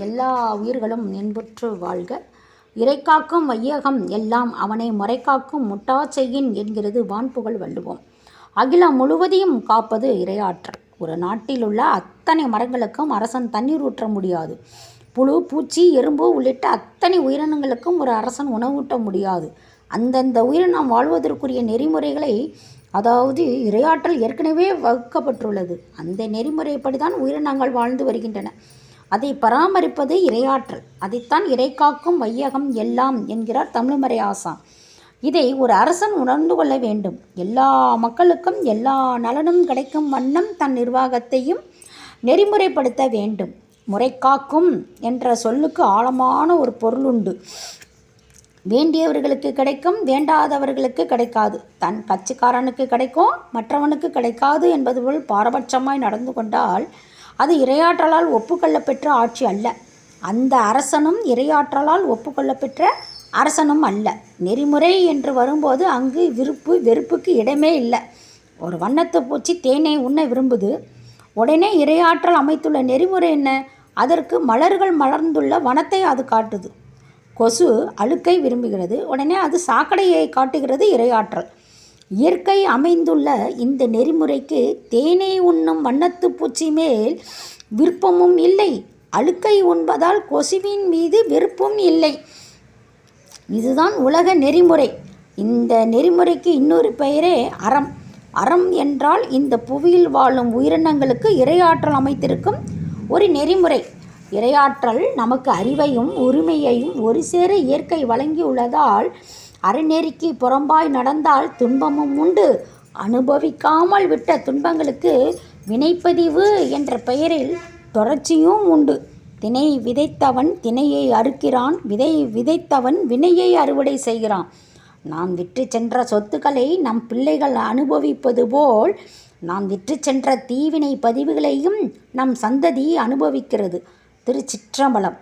எல்லா உயிர்களும் இன்புற்று வாழ்க. இறைகாக்கும் வையகம் எல்லாம் அவனை முறைகாக்கும் முட்டா செய்யின் என்கிறது வான்புகழ் வள்ளுவம். அகிலம் முழுவதையும் காப்பது இறையாற்றல். ஒரு நாட்டிலுள்ள அத்தனை மரங்களுக்கும் அரசன் தண்ணீர் ஊற்ற முடியாது. புழு, பூச்சி, எறும்பு உள்ளிட்ட அத்தனை உயிரினங்களுக்கும் ஒரு அரசன் உணவூட்ட முடியாது. அந்தந்த உயிரினம் வாழ்வதற்குரிய நெறிமுறைகளை, அதாவது இறையாற்றல் ஏற்கனவே வகுக்கப்பட்டுள்ளது. அந்த நெறிமுறைப்படி தான் உயிரினங்கள் வாழ்ந்து வருகின்றன. அதை பராமரிப்பது இறையாற்றல். அதைத்தான் இறைகாக்கும் வையகம் எல்லாம் என்கிறார் தமிழ்மறை ஆசான். இதை ஒரு அரசன் உணர்ந்து கொள்ள வேண்டும். எல்லா மக்களுக்கும் எல்லா நலனும் கிடைக்கும் வண்ணம் தன் நிர்வாகத்தையும் நெறிமுறைப்படுத்த வேண்டும். முறைகாக்கும் என்ற சொல்லுக்கு ஆழமான ஒரு பொருள் உண்டு. வேண்டியவர்களுக்கு கிடைக்கும், வேண்டாதவர்களுக்கு கிடைக்காது. தன் கட்சிக்காரனுக்கு கிடைக்கும், மற்றவனுக்கு கிடைக்காது என்பது போல் பாரபட்சமாய் நடந்து கொண்டால் அது இறையாற்றலால் ஒப்புக்கொள்ளப்பெற்ற ஆட்சி அல்ல. அந்த அரசனும் இறையாற்றலால் ஒப்புக்கொள்ளப்பெற்ற அரசனும் அல்ல. நெறிமுறை என்று வரும்போது அங்கு விருப்பு வெறுப்புக்கு இடமே இல்லை. ஒரு வண்ணத்து பூச்சி தேனை உண்ண விரும்புது. உடனே இறையாற்றல் அமைத்துள்ள நெறிமுறை என்ன? அதற்கு மலர்கள் மலர்ந்துள்ள வனத்தை அது காட்டுது. கொசு அழுக்கை விரும்புகிறது. உடனே அது சாக்கடையை காட்டுகிறது இறையாற்றல். இயற்கை அமைந்துள்ள இந்த நெறிமுறைக்கு தேனை உண்ணும் வண்ணத்து பூச்சி மேல் விருப்பமும் இல்லை, அழுக்கை உண்பதால் கொசுவின் மீது வெறுப்பும் இல்லை. இதுதான் உலக நெறிமுறை. இந்த நெறிமுறைக்கு இன்னொரு பெயரே அறம். அறம் என்றால் இந்த புவியில் வாழும் உயிரினங்களுக்கு இறையாற்றல் அமைத்திருக்கும் ஒரு நெறிமுறை. இறையாற்றல் நமக்கு அறிவையும் உரிமையையும் ஒரு சேர இயற்கை வழங்கியுள்ளதால் அறநெறிக்கு புறம்பாய் நடந்தால் துன்பமும் உண்டு. அனுபவிக்காமல் விட்ட துன்பங்களுக்கு வினைப்பதிவு என்ற பெயரில் தொடர்ச்சியும் உண்டு. தினை விதைத்தவன் தினையை அறுக்கிறான், விதை விதைத்தவன் வினையை அறுவடை செய்கிறான். நாம் விற்று சென்ற சொத்துக்களை நம் பிள்ளைகள் அனுபவிப்பது போல் நாம் விற்று சென்ற தீவினை பதிவுகளையும் நம் சந்ததி அனுபவிக்கிறது. திருச்சிற்றம்பலம்.